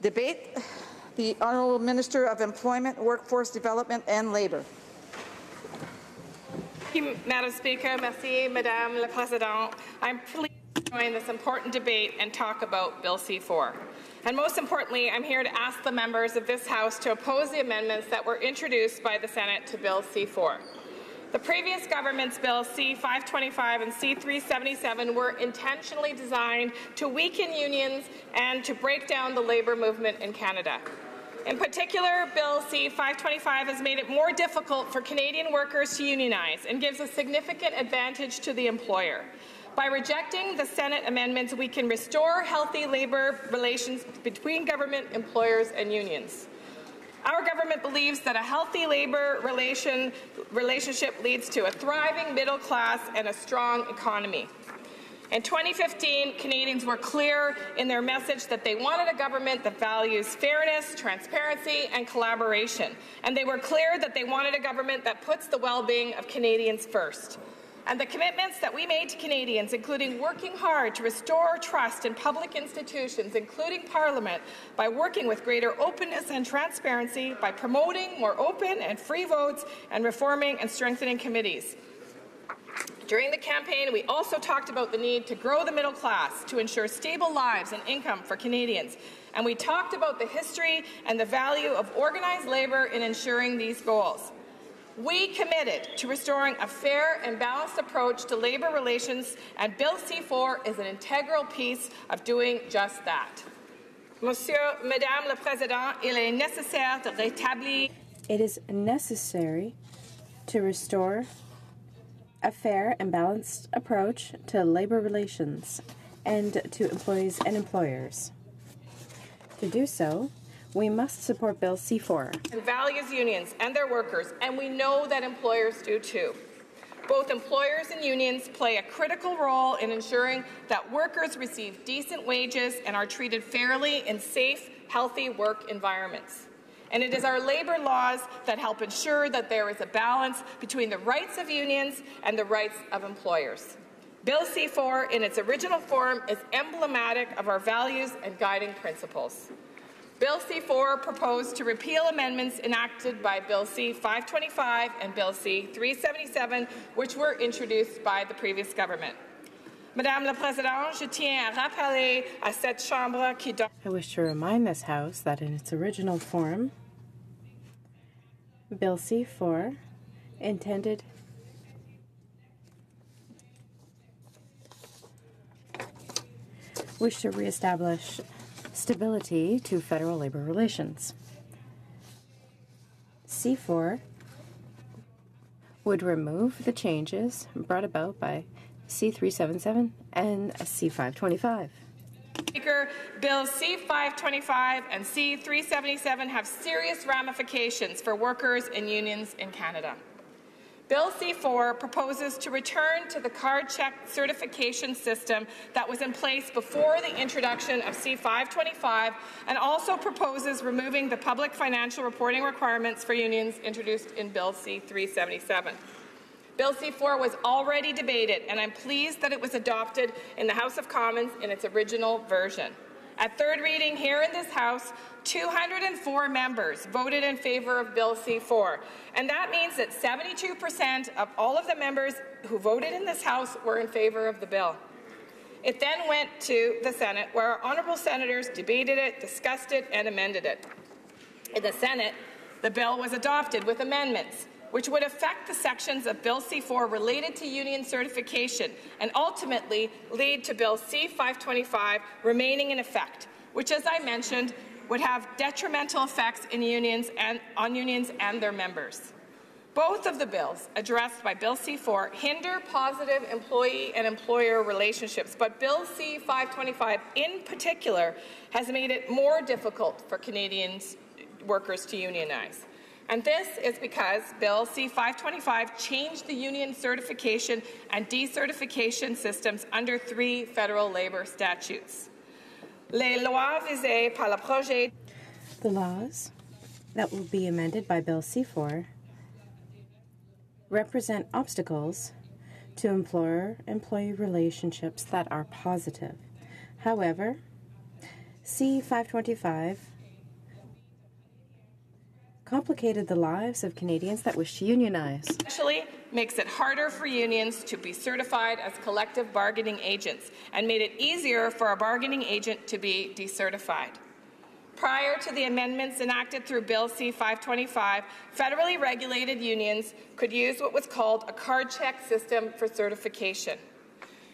Debate. The Honourable Minister of Employment, Workforce Development and Labour. Thank you, Madam Speaker. Merci, Madame la Présidente. I'm pleased to join this important debate and talk about Bill C-4. And most importantly, I'm here to ask the members of this House to oppose the amendments that were introduced by the Senate to Bill C-4. The previous government's Bill C-525 and C-377 were intentionally designed to weaken unions and to break down the labour movement in Canada. In particular, Bill C-525 has made it more difficult for Canadian workers to unionize and gives a significant advantage to the employer. By rejecting the Senate amendments, we can restore healthy labour relations between government, employers and unions. Our government believes that a healthy labour relationship leads to a thriving middle class and a strong economy. In 2015, Canadians were clear in their message that they wanted a government that values fairness, transparency and collaboration. And they were clear that they wanted a government that puts the well-being of Canadians first. And the commitments that we made to Canadians, including working hard to restore trust in public institutions, including Parliament, by working with greater openness and transparency, by promoting more open and free votes, and reforming and strengthening committees. During the campaign, we also talked about the need to grow the middle class to ensure stable lives and income for Canadians. And we talked about the history and the value of organized labour in ensuring these goals. We committed to restoring a fair and balanced approach to labour relations, and Bill C-4 is an integral piece of doing just that. Madame la Présidente, il est nécessaire de rétablir. It is necessary to restore a fair and balanced approach to labour relations and to employees and employers. To do so, we must support Bill C-4. And values unions and their workers, and we know that employers do too. Both employers and unions play a critical role in ensuring that workers receive decent wages and are treated fairly in safe, healthy work environments. And it is our labour laws that help ensure that there is a balance between the rights of unions and the rights of employers. Bill C-4, in its original form, is emblematic of our values and guiding principles. Bill C-4 proposed to repeal amendments enacted by Bill C-525 and Bill C-377, which were introduced by the previous government. Madame la Présidente, je tiens à rappeler à cette Chambre qui... I wish to remind this House that in its original form, Bill C-4 intended to reestablish stability to federal labor relations. C-4 would remove the changes brought about by C-377 and C-525. Speaker, Bill C-525 and C-377 have serious ramifications for workers and unions in Canada. Bill C-4 proposes to return to the card check certification system that was in place before the introduction of C-525 and also proposes removing the public financial reporting requirements for unions introduced in Bill C-377. Bill C-4 was already debated, and I'm pleased that it was adopted in the House of Commons in its original version. At third reading here in this House, 204 members voted in favour of Bill C-4, and that means that 72% of all of the members who voted in this House were in favour of the bill. It then went to the Senate, where our honourable senators debated it, discussed it, and amended it. In the Senate, the bill was adopted with amendments, which would affect the sections of Bill C-4 related to union certification and ultimately lead to Bill C-525 remaining in effect, which, as I mentioned, would have detrimental effects on unions and their members. Both of the bills addressed by Bill C-4 hinder positive employee and employer relationships, but Bill C-525 in particular has made it more difficult for Canadian workers to unionize. And this is because Bill C-525 changed the union certification and decertification systems under 3 federal labour statutes. Les lois visées par le projet. The laws that will be amended by Bill C-4 represent obstacles to employer-employee relationships that are positive. However, C-525 complicated the lives of Canadians that wish to unionize. Actually makes it harder for unions to be certified as collective bargaining agents and made it easier for a bargaining agent to be decertified. Prior to the amendments enacted through Bill C-525, federally regulated unions could use what was called a card check system for certification.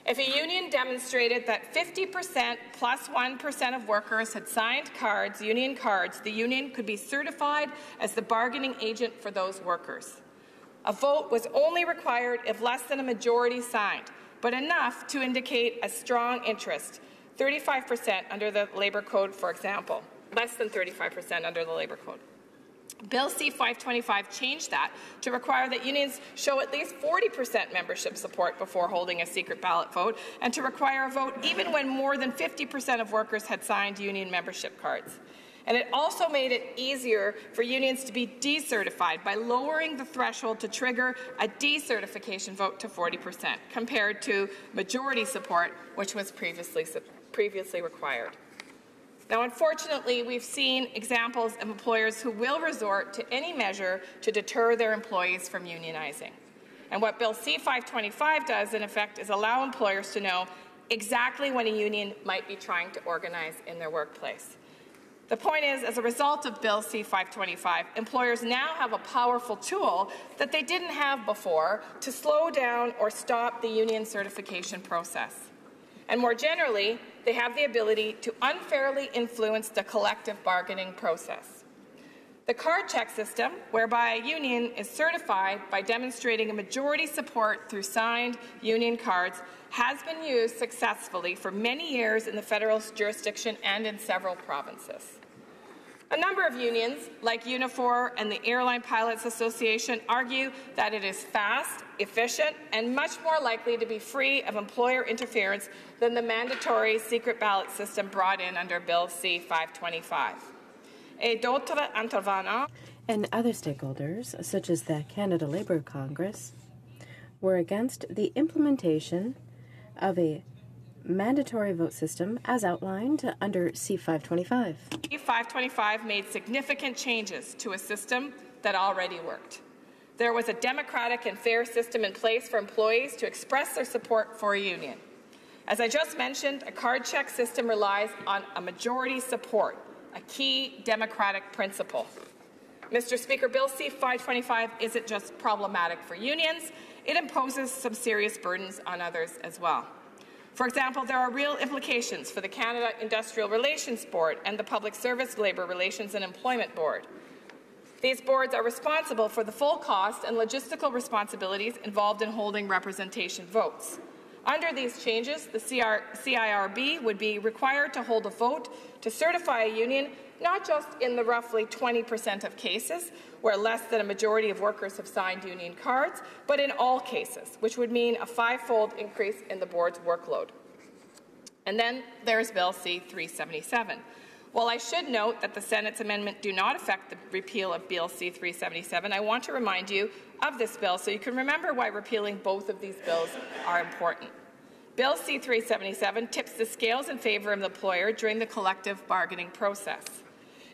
If a union demonstrated that 50% plus 1% of workers had signed cards, union cards, the union could be certified as the bargaining agent for those workers. A vote was only required if less than a majority signed, but enough to indicate a strong interest, 35% under the Labour Code, for example, less than 35% under the Labour Code. Bill C-525 changed that to require that unions show at least 40% membership support before holding a secret ballot vote, and to require a vote even when more than 50% of workers had signed union membership cards. And it also made it easier for unions to be decertified by lowering the threshold to trigger a decertification vote to 40%, compared to majority support, which was previously required. Now, unfortunately, we've seen examples of employers who will resort to any measure to deter their employees from unionizing. And what Bill C-525 does, in effect, is allow employers to know exactly when a union might be trying to organize in their workplace. The point is, as a result of Bill C-525, employers now have a powerful tool that they didn't have before to slow down or stop the union certification process. And more generally, they have the ability to unfairly influence the collective bargaining process. The card check system, whereby a union is certified by demonstrating a majority support through signed union cards, has been used successfully for many years in the federal jurisdiction and in several provinces. A number of unions, like Unifor and the Airline Pilots Association, argue that it is fast, efficient, and much more likely to be free of employer interference than the mandatory secret ballot system brought in under Bill C-525. Et d'autres intervenants And other stakeholders, such as the Canada Labour Congress, were against the implementation of a mandatory vote system as outlined under C-525. C-525 made significant changes to a system that already worked. There was a democratic and fair system in place for employees to express their support for a union. As I just mentioned, a card check system relies on a majority support, a key democratic principle. Mr. Speaker, Bill C-525 isn't just problematic for unions, it imposes some serious burdens on others as well. For example, there are real implications for the Canada Industrial Relations Board and the Public Service Labour Relations and Employment Board. These boards are responsible for the full cost and logistical responsibilities involved in holding representation votes. Under these changes, the CIRB would be required to hold a vote to certify a union, not just in the roughly 20% of cases where less than a majority of workers have signed union cards, but in all cases, which would mean a five-fold increase in the board's workload. And then there's Bill C-377. While I should note that the Senate's amendment do not affect the repeal of Bill C-377, I want to remind you of this bill so you can remember why repealing both of these bills are important. Bill C-377 tips the scales in favour of the employer during the collective bargaining process.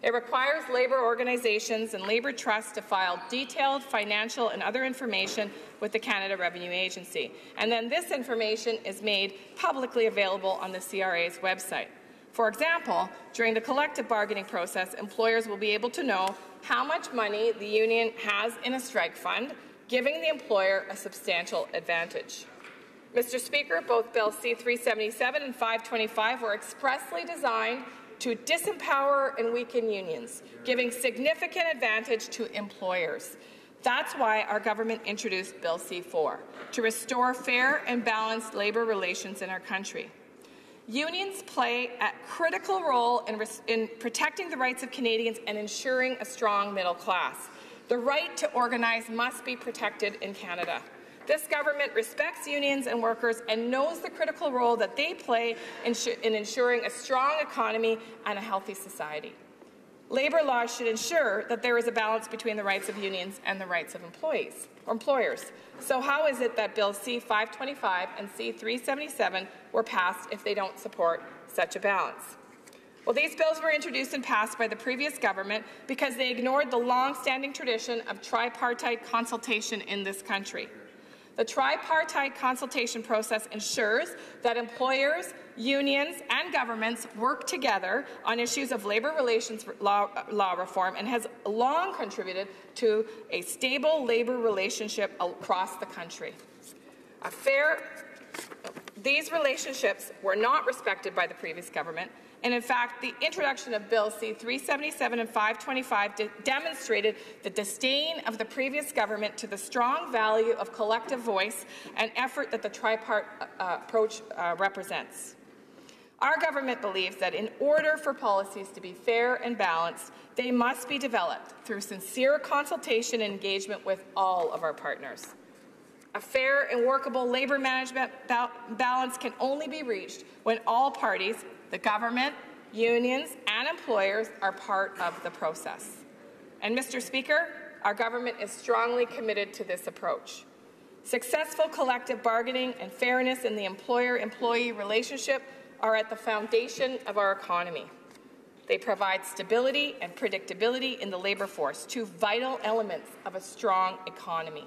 It requires labour organizations and labour trusts to file detailed financial and other information with the Canada Revenue Agency, and then this information is made publicly available on the CRA's website. For example, during the collective bargaining process, employers will be able to know how much money the union has in a strike fund, giving the employer a substantial advantage. Mr. Speaker, both Bill C-377 and 525 were expressly designed to disempower and weaken unions, giving significant advantage to employers. That's why our government introduced Bill C-4, to restore fair and balanced labour relations in our country. Unions play a critical role in protecting the rights of Canadians and ensuring a strong middle class. The right to organize must be protected in Canada. This government respects unions and workers and knows the critical role that they play in ensuring a strong economy and a healthy society. Labour laws should ensure that there is a balance between the rights of unions and the rights of employers. So how is it that Bill C-525 and C-377 were passed if they don't support such a balance? Well, these bills were introduced and passed by the previous government because they ignored the long-standing tradition of tripartite consultation in this country. The tripartite consultation process ensures that employers, unions, and governments work together on issues of labour relations law reform and has long contributed to a stable labour relationship across the country. These relationships were not respected by the previous government, and in fact, the introduction of Bills C-377 and 525 demonstrated the disdain of the previous government to the strong value of collective voice and effort that the tripart approach represents. Our government believes that in order for policies to be fair and balanced, they must be developed through sincere consultation and engagement with all of our partners. A fair and workable labour management balance can only be reached when all parties, the government, unions, and employers, are part of the process. And, Mr. Speaker, our government is strongly committed to this approach. Successful collective bargaining and fairness in the employer-employee relationship are at the foundation of our economy. They provide stability and predictability in the labour force, two vital elements of a strong economy.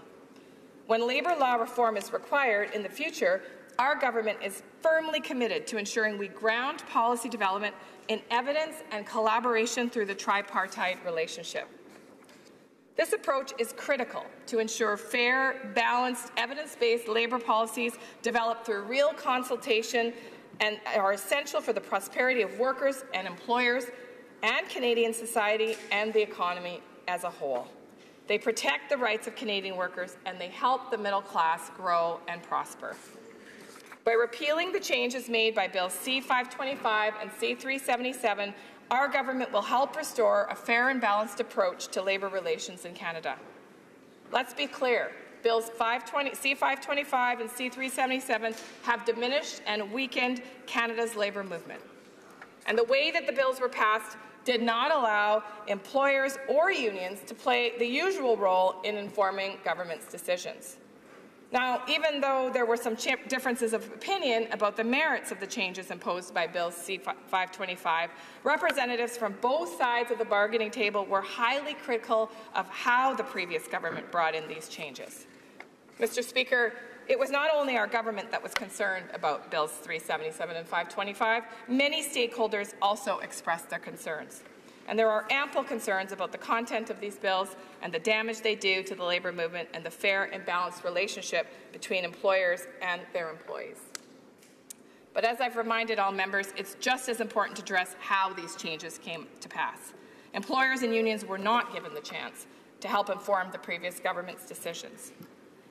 When labour law reform is required in the future, our government is firmly committed to ensuring we ground policy development in evidence and collaboration through the tripartite relationship. This approach is critical to ensure fair, balanced, evidence-based labour policies developed through real consultation and are essential for the prosperity of workers and employers and Canadian society and the economy as a whole. They protect the rights of Canadian workers, and they help the middle class grow and prosper. By repealing the changes made by Bills C-525 and C-377, our government will help restore a fair and balanced approach to labour relations in Canada. Let's be clear. Bills C-525 and C-377 have diminished and weakened Canada's labour movement. And the way that the bills were passed did not allow employers or unions to play the usual role in informing government's decisions. Now, even though there were some differences of opinion about the merits of the changes imposed by Bill C-525, representatives from both sides of the bargaining table were highly critical of how the previous government brought in these changes. Mr. Speaker, it was not only our government that was concerned about Bills 377 and 525. Many stakeholders also expressed their concerns. And there are ample concerns about the content of these bills and the damage they do to the labour movement and the fair and balanced relationship between employers and their employees. But as I've reminded all members, it's just as important to address how these changes came to pass. Employers and unions were not given the chance to help inform the previous government's decisions.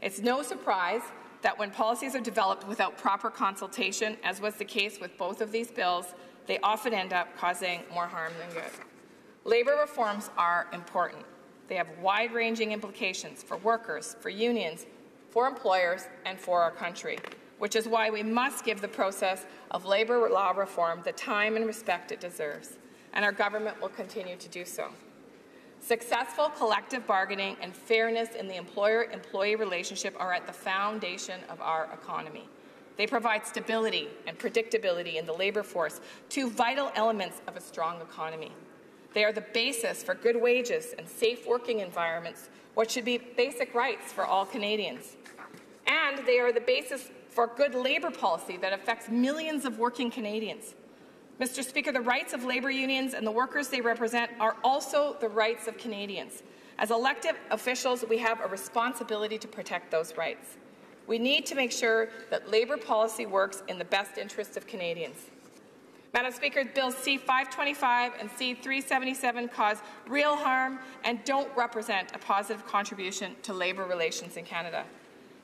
It's no surprise that when policies are developed without proper consultation, as was the case with both of these bills, they often end up causing more harm than good. Labour reforms are important. They have wide-ranging implications for workers, for unions, for employers, and for our country, which is why we must give the process of labour law reform the time and respect it deserves, and our government will continue to do so. Successful collective bargaining and fairness in the employer-employee relationship are at the foundation of our economy. They provide stability and predictability in the labour force, two vital elements of a strong economy. They are the basis for good wages and safe working environments, what should be basic rights for all Canadians. And they are the basis for good labour policy that affects millions of working Canadians. Mr. Speaker, the rights of labour unions and the workers they represent are also the rights of Canadians. As elected officials, we have a responsibility to protect those rights. We need to make sure that labour policy works in the best interest of Canadians. Madam Speaker, Bills C-525 and C-377 cause real harm and don't represent a positive contribution to labour relations in Canada.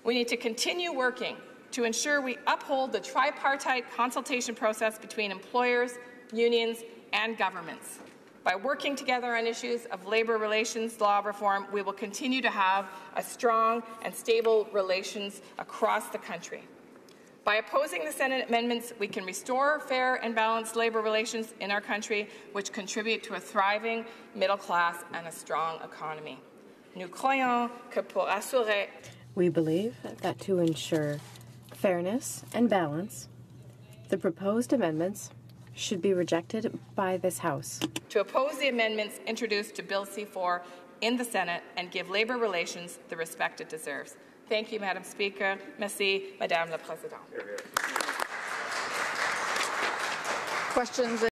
We need to continue working to ensure we uphold the tripartite consultation process between employers, unions, and governments. By working together on issues of labour relations law reform, we will continue to have a strong and stable relations across the country. By opposing the Senate amendments, we can restore fair and balanced labour relations in our country, which contribute to a thriving middle class and a strong economy. Nous croyons que pour assurer... We believe that to ensure fairness and balance, the proposed amendments should be rejected by this House. To oppose the amendments introduced to Bill C-4 in the Senate and give labour relations the respect it deserves. Thank you, Madam Speaker. Merci, Madame la Présidente. Questions?